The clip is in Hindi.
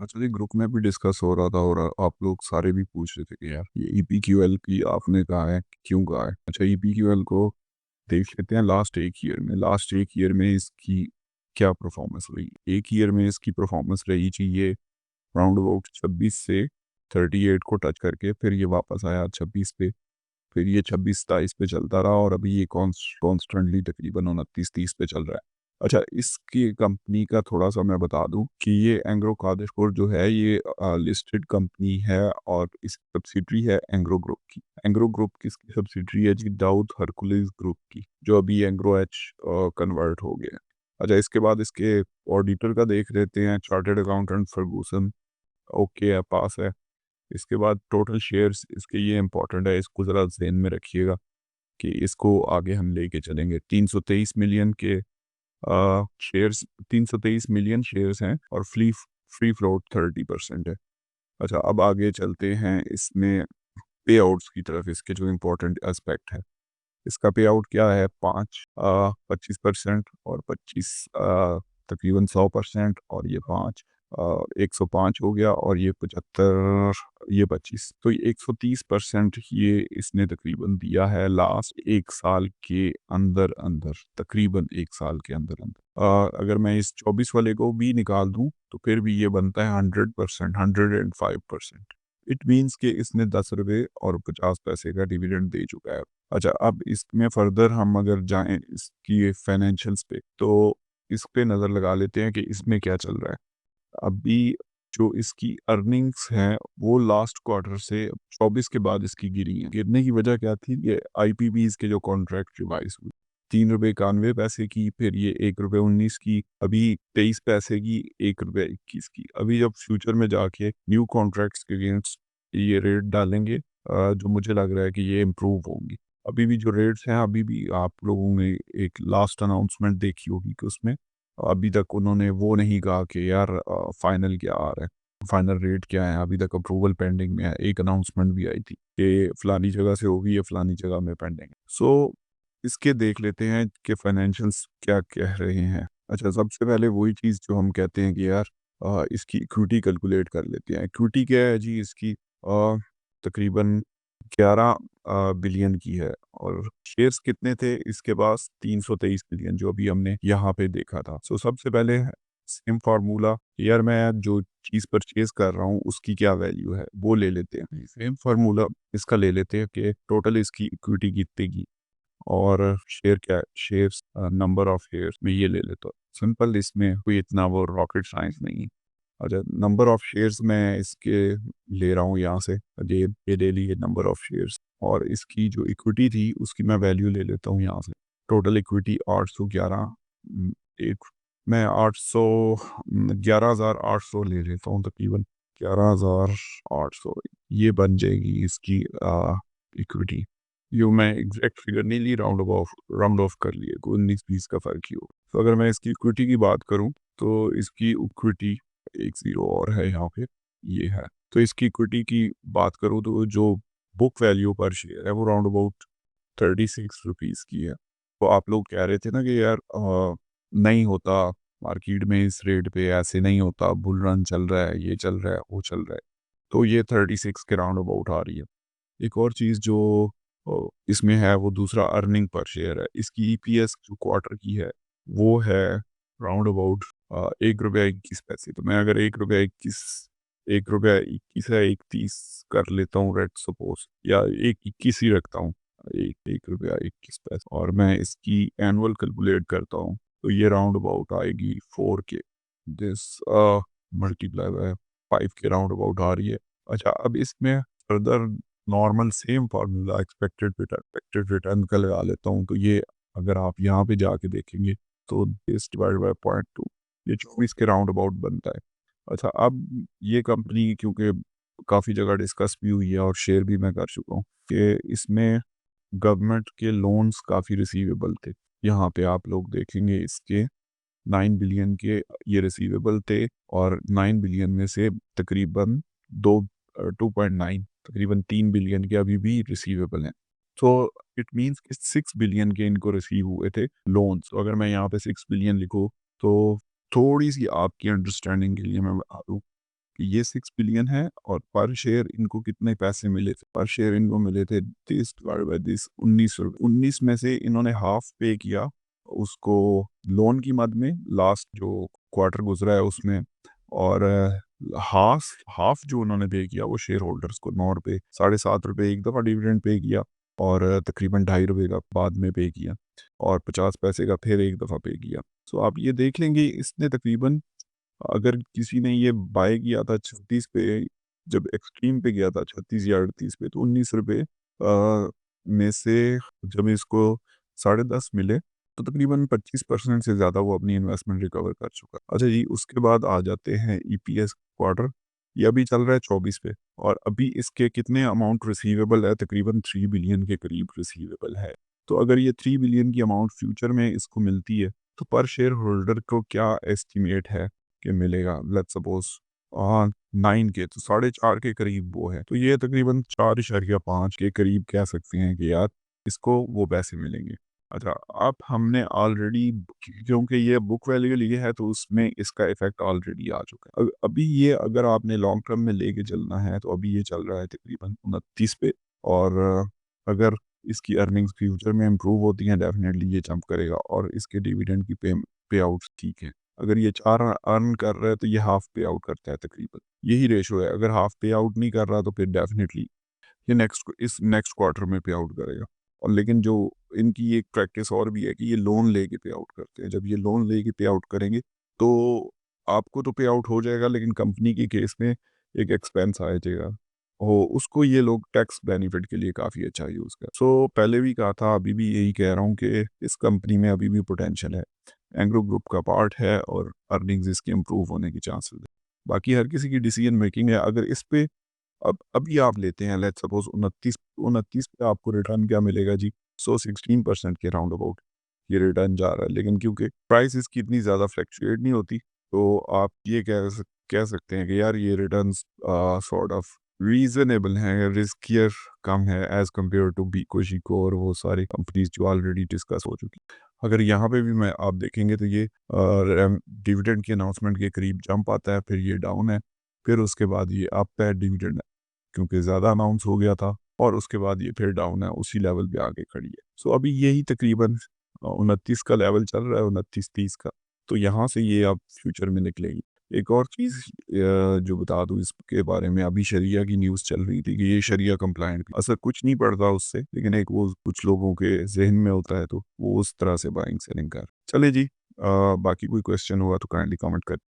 अच्छा जी, ग्रुप में भी डिस्कस हो रहा था और आप लोग सारे भी पूछ रहे थे कि यार ये ईपीक्यूएल की आपने कहा है, क्यों कहा है? अच्छा, ईपीक्यूएल को देख लेते हैं लास्ट एक ईयर में इसकी क्या परफॉर्मेंस रही। एक ईयर में इसकी परफॉर्मेंस रही थी ये राउंड अबाउट 26 से 38 को टच करके, फिर ये वापस आया 26 पे, फिर ये 26-27 पे चलता रहा और अभी ये कॉन्स्टेंटली तकरीबन 29-30 पे चल रहा है। अच्छा, इसकी कंपनी का थोड़ा-सा मैं बता दूँ कि ये एंग्रो कादिरपुर जो है ये लिस्टेड कंपनी है और इसकी सब्सिडरी है एंग्रो ग्रुप की। एंग्रो ग्रुप किसकी सब्सिडरी है जी? दाऊद हरकुलिस ग्रुप की, जो अभी एंग्रो एच कन्वर्ट हो गया है। अच्छा, इसके बाद इसके ऑडिटर का देख लेते हैं, चार्टर्ड अकाउंटेंट फर्गूसन ओके है, पास है। इसके बाद टोटल शेयर्स इसके, ये इंपॉर्टेंट है, इसको ज़रा ज़हन में रखिएगा कि इसको आगे हम लेके चलेंगे। 323 मिलियन के शेयर्स, 323 मिलियन शेयर्स हैं और फ्री फ्लोट 30% है। अच्छा, अब आगे चलते हैं इसमें पे आउट्स की तरफ, इसके जो इम्पोर्टेंट एस्पेक्ट है। इसका पे आउट क्या है? 25% और 25 तकरीबन 100% और ये 5 105 हो गया और ये 75, ये 25, तो ये 130% ये इसने तकरीबन दिया है लास्ट एक साल के अंदर अंदर, तकरीबन एक साल के अंदर अंदर। अगर मैं इस 24 वाले को भी निकाल दूं तो फिर भी ये बनता है 100%, 105%। इट मीन्स कि इसने 10 रुपये और 50 पैसे का डिविडेंड दे चुका है। अच्छा, अब इसमें फर्दर हम अगर जाएं इसकी फाइनेंशियल्स पे, तो इस पे नज़र लगा लेते हैं कि इसमें क्या चल रहा है। अभी जो इसकी अर्निंग्स हैं वो लास्ट क्वार्टर से 24 के बाद इसकी गिरी हैं। गिरने की वजह क्या थी? ये आईपीबीज के जो कॉन्ट्रैक्ट रिवाइज हुए, 3 रुपये 91 पैसे की, फिर ये 1 रुपये 19 की, अभी 23 पैसे की, 1 रुपये 21 की। अभी जब फ्यूचर में जाके न्यू कॉन्ट्रैक्ट्स के अगेंस्ट ये रेट डालेंगे, जो मुझे लग रहा है कि ये इम्प्रूव होंगी। अभी भी जो रेट्स हैं, अभी भी आप लोगों ने एक लास्ट अनाउंसमेंट देखी होगी कि उसमें अभी तक उन्होंने वो नहीं कहा कि यार फाइनल क्या आ रहा है, फाइनल रेट क्या है। अभी तक अप्रूवल पेंडिंग में है। एक अनाउंसमेंट भी आई थी कि फलानी जगह से होगी, या फलानी जगह में पेंडिंग है। सो इसके देख लेते हैं कि फाइनेंशियल्स क्या कह रहे हैं। अच्छा, सबसे पहले वही चीज़ जो हम कहते हैं कि यार इसकी इक्विटी कैलकुलेट कर लेते हैं। इक्विटी क्या है जी इसकी? तकरीबन 11 बिलियन की है और शेयर्स कितने थे इसके पास? 323 बिलियन, जो अभी हमने यहाँ पे देखा था। सो सबसे पहले सेम फार्मूला, यार मैं जो चीज़ परचेज कर रहा हूँ उसकी क्या वैल्यू है वो ले लेते हैं। सेम फार्मूला इसका ले लेते हैं कि टोटल इसकी इक्विटी कितने की और शेयर क्या है, शेयर्स नंबर ऑफ शेयर्स में ये ले लेता हूँ। सिंपल, इसमें कोई इतना वो रॉकेट साइंस नहीं है। अच्छा, नंबर ऑफ शेयर्स मैं इसके ले रहा हूँ यहाँ से, ये ले लिए नंबर ऑफ शेयर्स, और इसकी जो इक्विटी थी उसकी मैं वैल्यू ले लेता हूँ यहाँ से। टोटल इक्विटी 811, एक मैं 800, 11,800 ले लेता हूँ तकरीबन, 11,800 ये बन जाएगी इसकी इक्विटी। यो मैं एग्जैक्ट फिगर नहीं ली, राउंड ऑफ कर लिए, 19-20 का फ़र्क ही हो। तो अगर मैं इसकी इक्विटी की बात करूँ तो इसकी इक्विटी, एक ज़ीरो और है यहाँ पे, ये है। तो इसकी इक्विटी की बात करूँ तो जो बुक वैल्यू पर शेयर है वो राउंड अबाउट 36 रुपीज़ की है। तो आप लोग कह रहे थे ना कि यार नहीं होता मार्केट में इस रेट पे, ऐसे नहीं होता, बुल रन चल रहा है, ये चल रहा है, वो चल रहा है। तो ये 36 के राउंड अबाउट आ रही है। एक और चीज़ जो इसमें है वो दूसरा अर्निंग पर शेयर है। इसकी ईपीएस जो क्वार्टर की है वो है राउंड अबाउट 1 रुपया 21 पैसे। तो मैं अगर 1 रुपया 21 है 31 कर लेता हूँ, रेट सपोज, या 1 21 ही रखता हूँ, 1 रुपया 21 पैसे, और मैं इसकी एनुअल कैलकुलेट करता हूँ तो ये राउंड अबाउट आएगी 4 के, दिस मल्टीप्लाई बाय 5 के राउंड अबाउट आ रही है। अच्छा, अब इसमें further normal same formula expected return का लगा लेता हूँ, तो ये अगर आप यहाँ पे जाके देखेंगे तो दिस डिवाइड बाय 0.2, ये 24 के राउंड अबाउट बनता है। अच्छा, अब ये कंपनी क्योंकि काफ़ी जगह डिस्कस भी हुई है और शेयर भी मैं कर चुका हूँ कि इसमें गवर्नमेंट के लोन्स काफ़ी रिसीवेबल थे। यहाँ पे आप लोग देखेंगे इसके 9 बिलियन के ये रिसीवेबल थे और 9 बिलियन में से तकरीबन 2.9, तकरीबन 3 बिलियन के अभी भी रिसीवेबल हैं। तो इट मीन्स कि 6 बिलियन के इनको रिसीव हुए थे लोन्स। तो अगर मैं यहाँ पे 6 बिलियन लिखूँ तो थोड़ी सी आपकी अंडरस्टैंडिंग के लिए मैं बता दूँ ये 6 बिलियन है और पर शेयर इनको कितने पैसे मिले थे? पर शेयर इनको मिले थे 30 डिवाइडेड बाय दिस ₹19 19 में से इन्होंने हाफ पे किया उसको लोन की मद में लास्ट जो क्वार्टर गुजरा है उसमें, और हाफ हाफ जो उन्होंने पे किया वो शेयर होल्डर्स को ₹9 ₹7.5 एक दफ़ा डिविडेंड पे किया, और तकरीबन ₹2.5 का बाद में पे किया, और 50 पैसे का फिर एक दफ़ा पे किया। सो आप ये देख लेंगे इसने तकरीबन, अगर किसी ने ये बाय किया था 36 पे, जब एक्सट्रीम पे गया था 36 या 38 पे, तो ₹19 में से जब इसको 10.5 मिले तो तकरीबन 25% से ज़्यादा वो अपनी इन्वेस्टमेंट रिकवर कर चुका। अच्छा जी, उसके बाद आ जाते हैं ईपीएस क्वार्टर। ये अभी चल रहा है 24 पे, और अभी इसके कितने अमाउंट रिसीवेबल है? तकरीबन 3 बिलियन के करीब रिसीवेबल है। तो अगर ये 3 बिलियन की अमाउंट फ्यूचर में इसको मिलती है, तो पर शेयर होल्डर को क्या एस्टिमेट है कि मिलेगा? लेट्स सपोज 9 के, तो 4.5 के करीब वो है, तो ये तकरीबन 4.5 के करीब कह सकते हैं कि यार इसको वो पैसे मिलेंगे। अच्छा, अब हमने ऑलरेडी, क्योंकि ये बुक वैल्यू ली है तो उसमें इसका इफ़ेक्ट ऑलरेडी आ चुका है। अभी ये अगर आपने लॉन्ग टर्म में लेके चलना है तो अभी ये चल रहा है तकरीबन 29 पे, और अगर इसकी अर्निंग्स फ्यूचर में इम्प्रूव होती हैं डेफिनेटली ये जंप करेगा, और इसके डिविडेंड की पे आउट ठीक है। अगर ये 4 अर्न कर रहा है तो ये हाफ पे आउट करता है तकरीबन, यही रेशो है। अगर हाफ पे आउट नहीं कर रहा तो फिर डेफिनेटली ये नेक्स्ट क्वार्टर में पे आउट करेगा। और लेकिन जो इनकी एक प्रैक्टिस और भी है कि ये लोन लेके पे आउट करते हैं। जब ये लोन लेके पे आउट करेंगे तो आपको तो पे आउट हो जाएगा, लेकिन कंपनी के केस में एक एक्सपेंस आ जाएगा, और उसको ये लोग टैक्स बेनिफिट के लिए काफ़ी अच्छा यूज़ कर। सो पहले भी कहा था, अभी भी यही कह रहा हूँ कि इस कंपनी में अभी भी पोटेंशियल है। एंग्रो ग्रुप का पार्ट है और अर्निंग्स इसकी इम्प्रूव होने की चांसेस है। बाकी हर किसी की डिसीजन मेकिंग है। अगर इस पे अब अभी आप लेते हैं, लेट्स सपोज 29 29 पे आपको रिटर्न क्या मिलेगा जी? 16% के राउंड अबाउट ये रिटर्न जा रहा है, लेकिन क्योंकि प्राइस इसकी इतनी ज़्यादा फ्लक्चुएट नहीं होती, तो आप ये कह सकते हैं कि यार ये रिटर्न्स सॉर्ट ऑफ रीजनेबल हैं, रिस्कियर कम है एज कम्पेयर टू बीको शिको और वो सारी कंपनीज जो ऑलरेडी डिस्कस हो चुकी। अगर यहाँ पे भी मैं आप देखेंगे तो ये डिविडेंड की अनाउंसमेंट के करीब जंप आता है, फिर ये डाउन है, फिर उसके बाद ये अप है डिविडेंड, क्योंकि ज़्यादा अनाउंस हो गया था, और उसके बाद ये फिर डाउन है, उसी लेवल पे आके खड़ी है। सो अभी यही तकरीबन 29 का लेवल चल रहा है, 29-30 का, तो यहाँ से ये अब फ्यूचर में निकलेगी। एक और चीज़ जो बता दूँ इसके बारे में, अभी शरिया की न्यूज़ चल रही थी कि ये शरिया कंप्लायंट, असर कुछ नहीं पड़ता उससे, लेकिन एक वो कुछ लोगों के जहन में होता है, तो वो उस तरह से बाइंग सेलिंग कर। चले जी, बाकी कोई क्वेश्चन हुआ तो काइंडली कमेंट कर।